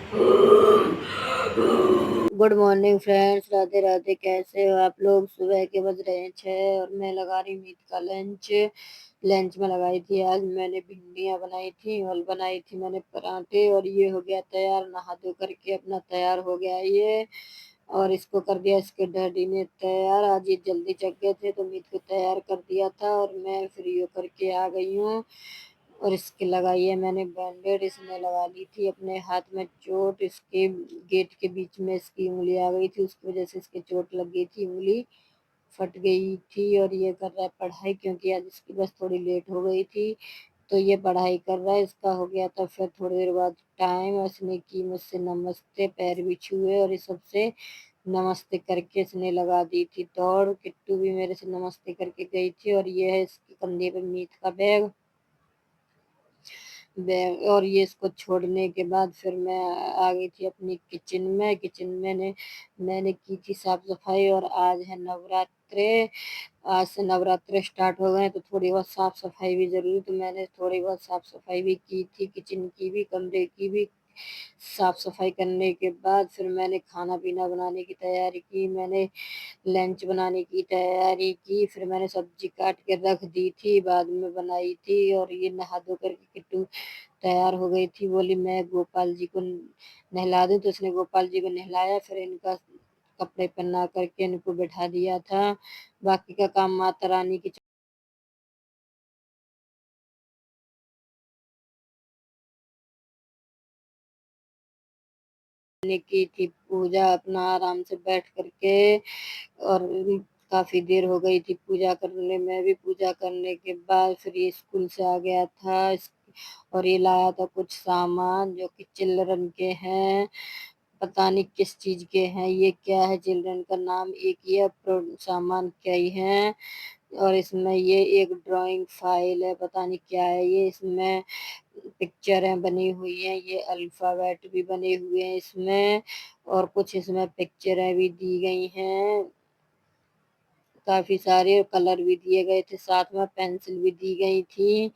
Good morning friends, Radhe Radhe. कैसे हो आप लोग? सुबह के बज रहे हैं 6 और मैं लगा रही मीट का लंच। लंच में लगाई थी आज मैंने भिंडियाँ बनाई थी और बनाई थी मैंने पराठे, और ये हो गया तैयार। नहा धो करके अपना तैयार हो गया ये, और इसको कर दिया इसके डैडी ने तैयार। आज ये जल्दी जग गए थे तो मीट को तैयार कर दिया था और मैं फ्री होकर के आ गई हूँ। और इसके लगाई है मैंने बैंडेड, इसने लगा ली थी अपने हाथ में चोट। इसके गेट के बीच में इसकी उंगली आ गई थी, उसकी वजह से इसके चोट लग गई थी, उंगली फट गई थी। और ये कर रहा है पढ़ाई, क्योंकि आज इसकी बस थोड़ी लेट हो गई थी तो ये पढ़ाई कर रहा है। इसका हो गया था फिर थोड़ी देर बाद टाइम, इसने की मुझसे नमस्ते, पैर भी छुए और इस सबसे नमस्ते करके इसने लगा दी थी दौड़। किट्टू भी मेरे से नमस्ते करके गई थी। और ये है इसके कंधे पे मीत का बैग। और ये इसको छोड़ने के बाद फिर मैं आ गई थी अपनी किचन में। किचन में मैंने की थी साफ सफाई। और आज है नवरात्रे, आज से नवरात्रे स्टार्ट हो गए हैं तो थोड़ी बहुत साफ सफाई भी जरूरी, तो मैंने थोड़ी बहुत साफ सफाई भी की थी, किचन की भी, कमरे की भी। साफ सफाई करने के बाद फिर मैंने खाना पीना बनाने की तैयारी की, मैंने लंच बनाने की तैयारी की। फिर मैंने सब्जी काट के रख दी थी, बाद में बनाई थी। और ये नहा धो करके किट्टू तैयार हो गई थी, बोली मैं गोपाल जी को नहला दूं, तो उसने गोपाल जी को नहलाया। फिर इनका कपड़े पहना करके इनको बैठा दिया था। बाकी का काम माता रानी की ने की थी पूजा अपना आराम से बैठ करके। और काफी देर हो गई थी पूजा करने में भी। पूजा करने के बाद फिर ये स्कूल से आ गया था। और ये लाया था कुछ सामान जो कि चिल्ड्रन के हैं, पता नहीं किस चीज के हैं, ये क्या है चिल्ड्रन का नाम एक ही है, सामान क्या ही है। और इसमें ये एक ड्राइंग फाइल है, पता नहीं क्या है ये। इसमें पिक्चरें बनी हुई हैं, ये अल्फाबेट भी बने हुए हैं इसमें। और कुछ इसमें पिक्चरें भी दी गई हैं, काफी सारे कलर भी दिए गए थे, साथ में पेंसिल भी दी गई थी।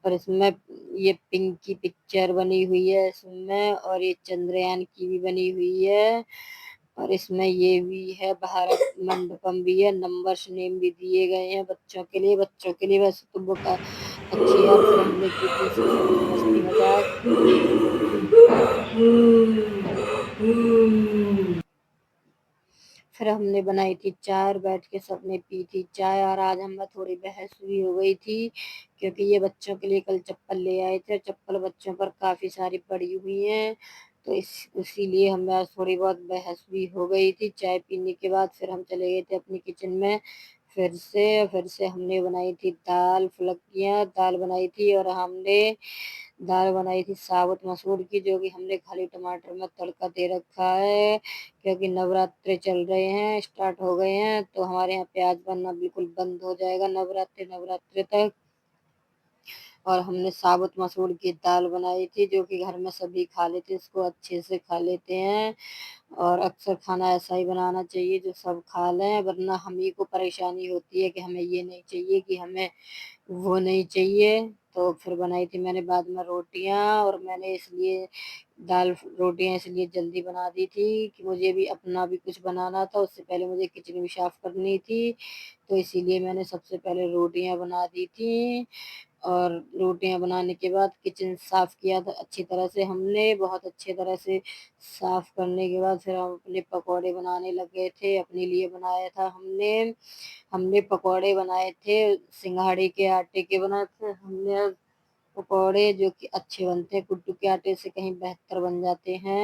और इसमें ये पिंक की पिक्चर बनी हुई है इसमें, और ये चंद्रयान की भी बनी हुई है। और इसमें ये भी है, भारत मंडपम भी है, नंबर्स नेम भी दिए गए हैं बच्चों के लिए। बच्चों के लिए वैसे तो बुक अच्छी है। और फिर हमने की थी इसकी थोड़ी मस्ती मजाक। फिर हमने बनाई थी चाय और बैठ के सबने पी थी चाय। और आज हमें थोड़ी बहस भी हो गई थी, क्योंकि ये बच्चों के लिए कल चप्पल ले आए थे, चप्पल बच्चों पर काफी सारी पड़ी हुई हैं, तो इसीलिए हमें आज थोड़ी बहुत बहस भी हो गई थी। चाय पीने के बाद फिर हम चले गए थे अपनी किचन में। फिर से हमने बनाई थी दाल फुलकियाँ, दाल बनाई थी। और हमने दाल बनाई थी साबुत मसूर की, जो कि हमने खाली टमाटर में तड़का दे रखा है, क्योंकि नवरात्रे चल रहे हैं, स्टार्ट हो गए हैं, तो हमारे यहाँ प्याज बनना बिल्कुल बंद हो जाएगा नवरात्रे तक। और हमने साबुत मसूर की दाल बनाई थी, जो कि घर में सभी खा लेते हैं, इसको अच्छे से खा लेते हैं। और अक्सर खाना ऐसा ही बनाना चाहिए जो सब खा लें, वरना हम ही को परेशानी होती है कि हमें ये नहीं चाहिए, कि हमें वो नहीं चाहिए। तो फिर बनाई थी मैंने बाद में रोटियां। और मैंने इसलिए रोटियां इसलिए जल्दी बना दी थी कि मुझे भी अपना भी कुछ बनाना था, उससे पहले मुझे किचन भी साफ करनी थी, तो इसीलिए मैंने सबसे पहले रोटियां बना दी थी। और रोटियां बनाने के बाद किचन साफ किया था अच्छी तरह से हमने, बहुत अच्छी तरह से साफ करने के बाद फिर हम अपने पकौड़े बनाने लग गए थे। अपने लिए बनाया था हमने हमने पकौड़े बनाए थे, सिंघाड़े के आटे के बनाए थे हमने पकौड़े, जो कि अच्छे बनते हैं, कुट्टू के आटे से कहीं बेहतर बन जाते हैं।